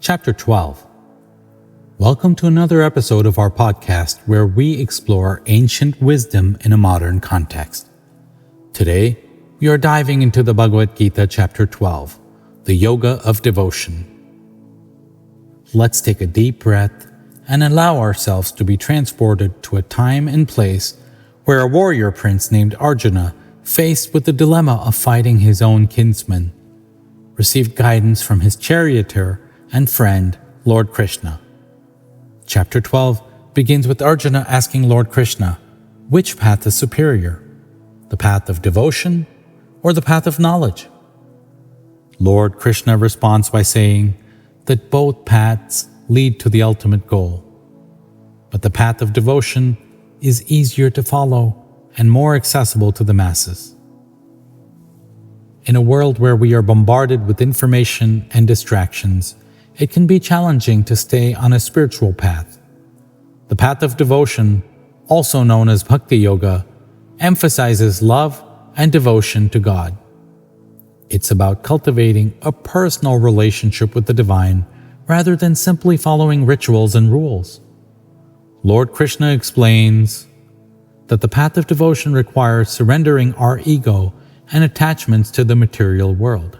Chapter 12. Welcome to another episode of our podcast where we explore ancient wisdom in a modern context. Today, we are diving into the Bhagavad Gita Chapter 12, the Yoga of Devotion. Let's take a deep breath and allow ourselves to be transported to a time and place where a warrior prince named Arjuna, faced with the dilemma of fighting his own kinsman, received guidance from his charioteer and friend, Lord Krishna. Chapter 12 begins with Arjuna asking Lord Krishna, which path is superior, the path of devotion or the path of knowledge? Lord Krishna responds by saying that both paths lead to the ultimate goal, but the path of devotion is easier to follow and more accessible to the masses. In a world where we are bombarded with information and distractions, it can be challenging to stay on a spiritual path. The path of devotion, also known as Bhakti Yoga, emphasizes love and devotion to God. It's about cultivating a personal relationship with the divine rather than simply following rituals and rules. Lord Krishna explains that the path of devotion requires surrendering our ego and attachments to the material world.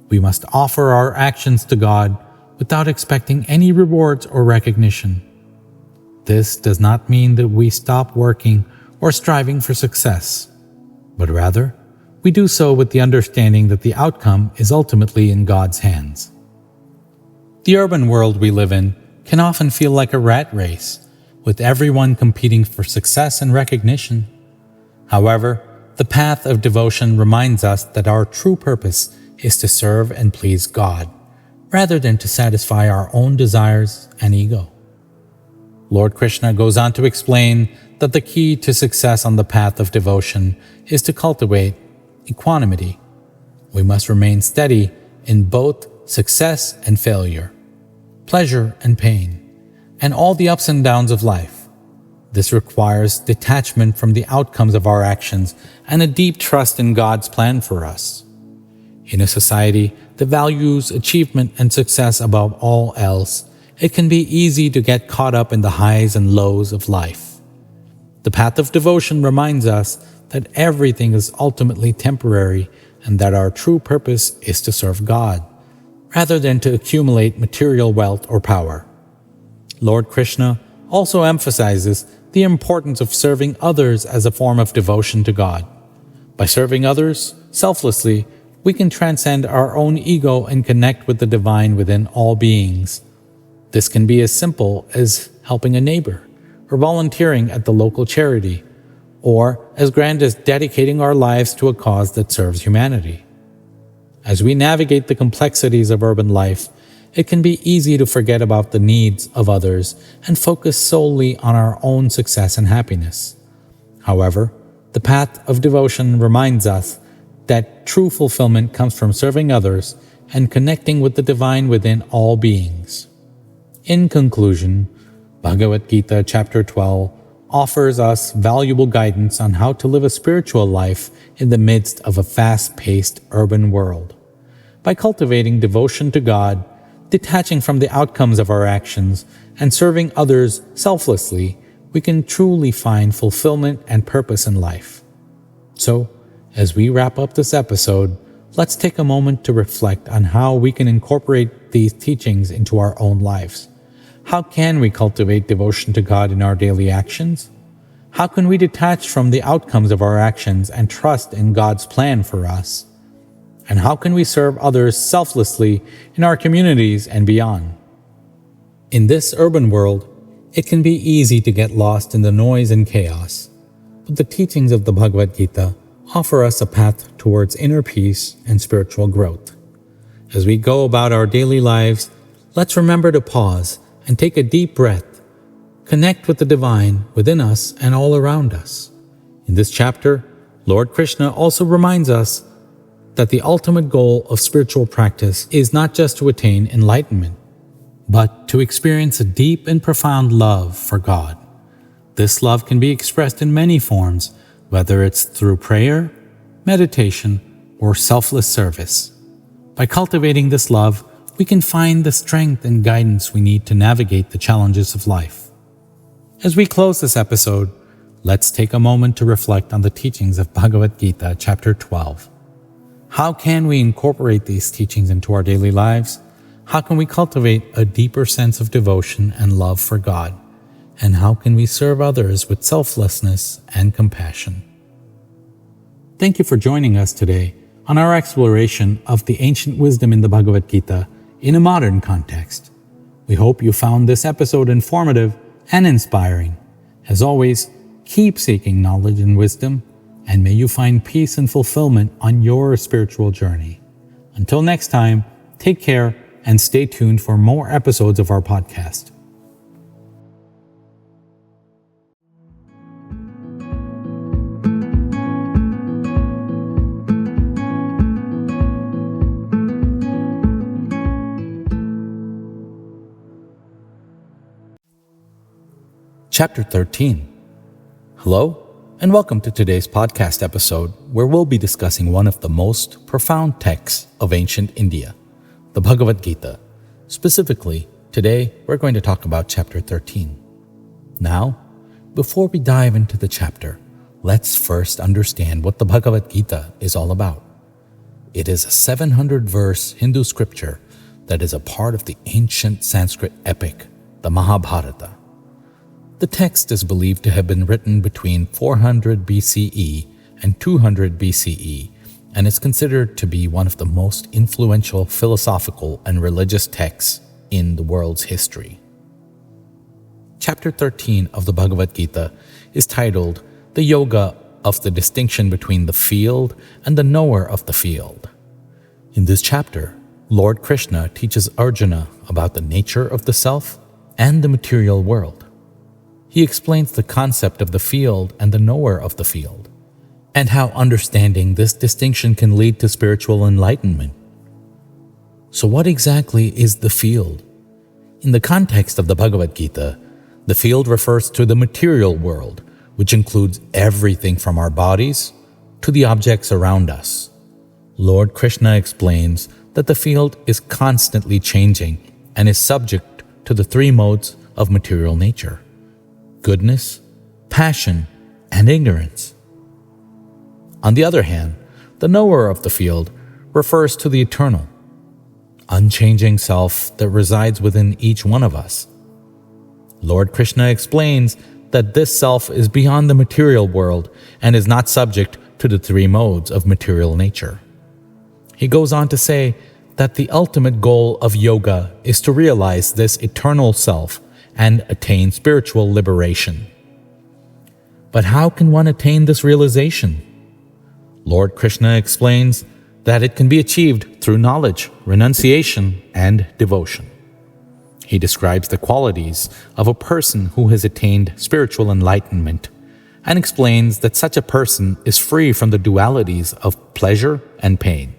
We must offer our actions to God without expecting any rewards or recognition. This does not mean that we stop working or striving for success, but rather, we do so with the understanding that the outcome is ultimately in God's hands. The urban world we live in can often feel like a rat race, with everyone competing for success and recognition. However, the path of devotion reminds us that our true purpose is to serve and please God, rather than to satisfy our own desires and ego. Lord Krishna goes on to explain that the key to success on the path of devotion is to cultivate equanimity. We must remain steady in both success and failure, pleasure and pain, and all the ups and downs of life. This requires detachment from the outcomes of our actions and a deep trust in God's plan for us. In a society that values achievement and success above all else, it can be easy to get caught up in the highs and lows of life. The path of devotion reminds us that everything is ultimately temporary and that our true purpose is to serve God, rather than to accumulate material wealth or power. Lord Krishna also emphasizes the importance of serving others as a form of devotion to God. By serving others selflessly, we can transcend our own ego and connect with the divine within all beings. This can be as simple as helping a neighbor, or volunteering at the local charity, or as grand as dedicating our lives to a cause that serves humanity. As we navigate the complexities of urban life, it can be easy to forget about the needs of others and focus solely on our own success and happiness. However, the path of devotion reminds us that true fulfillment comes from serving others and connecting with the divine within all beings. In conclusion, Bhagavad Gita Chapter 12 offers us valuable guidance on how to live a spiritual life in the midst of a fast-paced urban world. By cultivating devotion to God, detaching from the outcomes of our actions, and serving others selflessly, we can truly find fulfillment and purpose in life. So, as we wrap up this episode, let's take a moment to reflect on how we can incorporate these teachings into our own lives. How can we cultivate devotion to God in our daily actions? How can we detach from the outcomes of our actions and trust in God's plan for us? And how can we serve others selflessly in our communities and beyond? In this urban world, it can be easy to get lost in the noise and chaos, but the teachings of the Bhagavad Gita offer us a path towards inner peace and spiritual growth. As we go about our daily lives, let's remember to pause and take a deep breath, connect with the divine within us and all around us. In this chapter, Lord Krishna also reminds us that the ultimate goal of spiritual practice is not just to attain enlightenment, but to experience a deep and profound love for God. This love can be expressed in many forms, whether it's through prayer, meditation, or selfless service. By cultivating this love, we can find the strength and guidance we need to navigate the challenges of life. As we close this episode, let's take a moment to reflect on the teachings of Bhagavad Gita, chapter 12. How can we incorporate these teachings into our daily lives? How can we cultivate a deeper sense of devotion and love for God? And how can we serve others with selflessness and compassion? Thank you for joining us today on our exploration of the ancient wisdom in the Bhagavad Gita in a modern context. We hope you found this episode informative and inspiring. As always, keep seeking knowledge and wisdom, and may you find peace and fulfillment on your spiritual journey. Until next time, take care and stay tuned for more episodes of our podcast. Chapter 13. Hello, and welcome to today's podcast episode where we'll be discussing one of the most profound texts of ancient India, the Bhagavad Gita. Specifically, today we're going to talk about chapter 13. Now, before we dive into the chapter, let's first understand what the Bhagavad Gita is all about. It is a 700-verse Hindu scripture that is a part of the ancient Sanskrit epic, the Mahabharata. The text is believed to have been written between 400 BCE and 200 BCE and is considered to be one of the most influential philosophical and religious texts in the world's history. Chapter 13 of the Bhagavad Gita is titled The Yoga of the Distinction Between the Field and the Knower of the Field. In this chapter, Lord Krishna teaches Arjuna about the nature of the self and the material world. He explains the concept of the field and the knower of the field, and how understanding this distinction can lead to spiritual enlightenment. So what exactly is the field? In the context of the Bhagavad Gita, the field refers to the material world, which includes everything from our bodies to the objects around us. Lord Krishna explains that the field is constantly changing and is subject to the three modes of material nature: goodness, passion, and ignorance. On the other hand, the knower of the field refers to the eternal, unchanging self that resides within each one of us. Lord Krishna explains that this self is beyond the material world and is not subject to the three modes of material nature. He goes on to say that the ultimate goal of yoga is to realize this eternal self and attain spiritual liberation. But how can one attain this realization? Lord Krishna explains that it can be achieved through knowledge, renunciation, and devotion. He describes the qualities of a person who has attained spiritual enlightenment and explains that such a person is free from the dualities of pleasure and pain,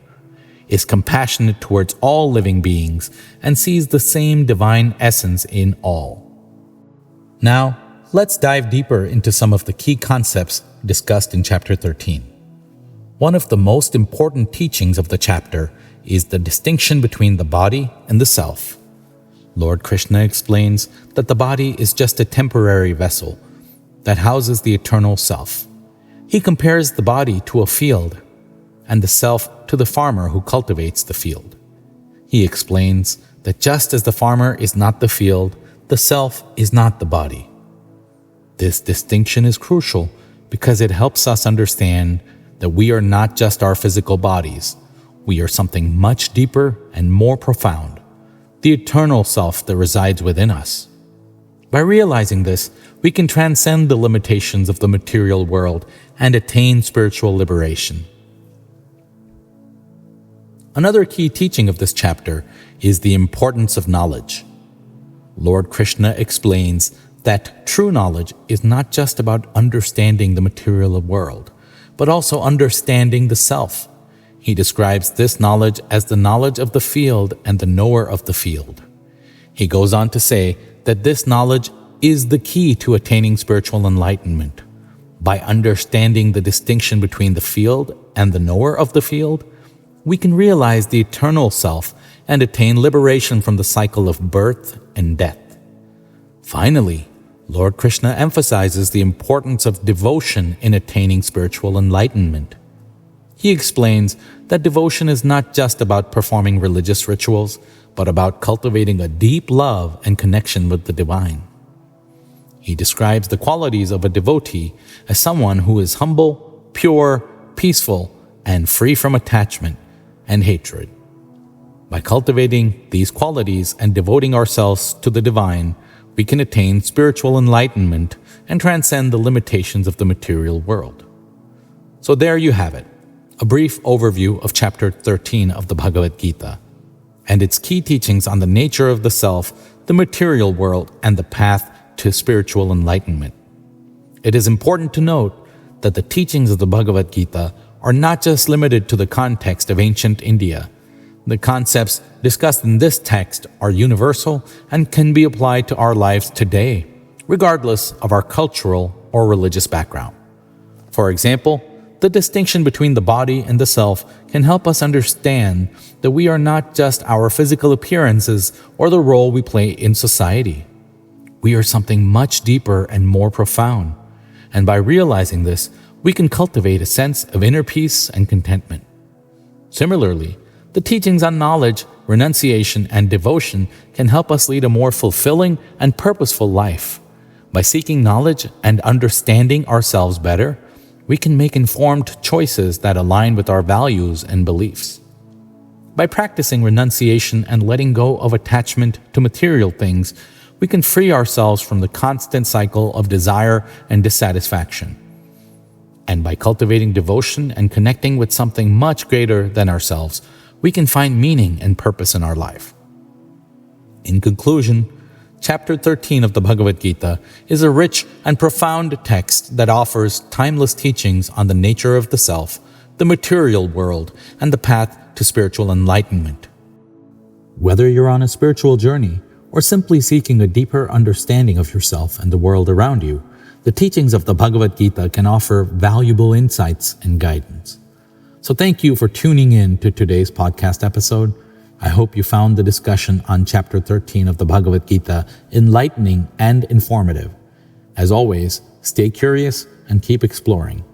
is compassionate towards all living beings, and sees the same divine essence in all. Now, let's dive deeper into some of the key concepts discussed in chapter 13. One of the most important teachings of the chapter is the distinction between the body and the self. Lord Krishna explains that the body is just a temporary vessel that houses the eternal self. He compares the body to a field and the self to the farmer who cultivates the field. He explains that just as the farmer is not the field, the self is not the body. This distinction is crucial because it helps us understand that we are not just our physical bodies. We are something much deeper and more profound, the eternal self that resides within us. By realizing this, we can transcend the limitations of the material world and attain spiritual liberation. Another key teaching of this chapter is the importance of knowledge. Lord Krishna explains that true knowledge is not just about understanding the material world, but also understanding the self. He describes this knowledge as the knowledge of the field and the knower of the field. He goes on to say that this knowledge is the key to attaining spiritual enlightenment. By understanding the distinction between the field and the knower of the field, we can realize the eternal self and attain liberation from the cycle of birth and death. Finally, Lord Krishna emphasizes the importance of devotion in attaining spiritual enlightenment. He explains that devotion is not just about performing religious rituals, but about cultivating a deep love and connection with the divine. He describes the qualities of a devotee as someone who is humble, pure, peaceful, and free from attachment and hatred. By cultivating these qualities and devoting ourselves to the divine, we can attain spiritual enlightenment and transcend the limitations of the material world. So there you have it, a brief overview of chapter 13 of the Bhagavad Gita and its key teachings on the nature of the self, the material world, and the path to spiritual enlightenment. It is important to note that the teachings of the Bhagavad Gita are not just limited to the context of ancient India. The concepts discussed in this text are universal and can be applied to our lives today, regardless of our cultural or religious background. For example, the distinction between the body and the self can help us understand that we are not just our physical appearances or the role we play in society. We are something much deeper and more profound, and by realizing this, we can cultivate a sense of inner peace and contentment. Similarly, the teachings on knowledge, renunciation, and devotion can help us lead a more fulfilling and purposeful life. By seeking knowledge and understanding ourselves better, we can make informed choices that align with our values and beliefs. By practicing renunciation and letting go of attachment to material things, we can free ourselves from the constant cycle of desire and dissatisfaction. And by cultivating devotion and connecting with something much greater than ourselves, we can find meaning and purpose in our life. In conclusion, Chapter 13 of the Bhagavad Gita is a rich and profound text that offers timeless teachings on the nature of the self, the material world, and the path to spiritual enlightenment. Whether you're on a spiritual journey or simply seeking a deeper understanding of yourself and the world around you, the teachings of the Bhagavad Gita can offer valuable insights and guidance. So thank you for tuning in to today's podcast episode. I hope you found the discussion on Chapter 13 of the Bhagavad Gita enlightening and informative. As always, stay curious and keep exploring.